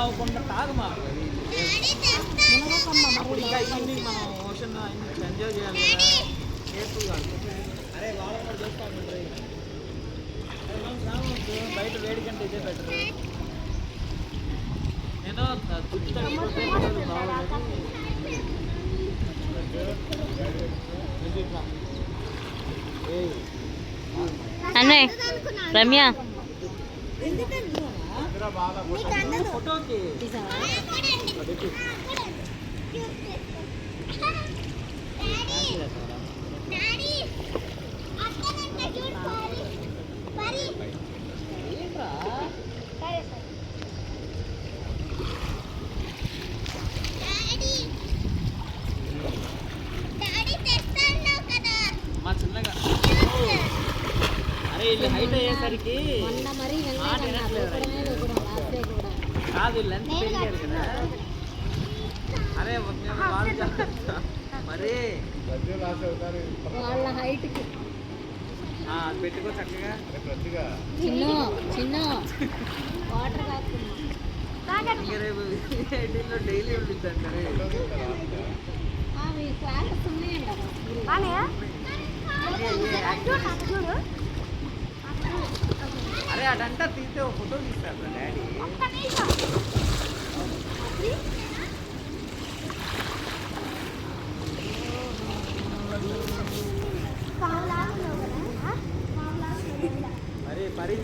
తాగకుండా తాగమా అప్పుడు ఇంకా ఈవినింగ్ మనం ఓషన్ ఎంజాయ్ చేయాలి కదా కేర్ఫుల్గా. అరే వాళ్ళ కూడా చూస్తాను బయట వేడి కంటే ఇదే బెటర్. నేను అన్నయ్య రమ్య ఫోటోకి మా చిన్నగా అరే వీళ్ళు హైట్ అయ్యేసరికి కాదు లెంత్ పెరిగారు కదా. అరే వాళ్ళు మరి వాళ్ళ హైట్ పెట్టుకో చక్కగా చిన్న చిన్న వాటర్ రేపు డైలీ ఉండిద్దంటే క్లాసెస్ ఉన్నాయండి. అరే అదంతా తీస్తే ఒక ఫోటో తీస్తారు డాడీ. మరి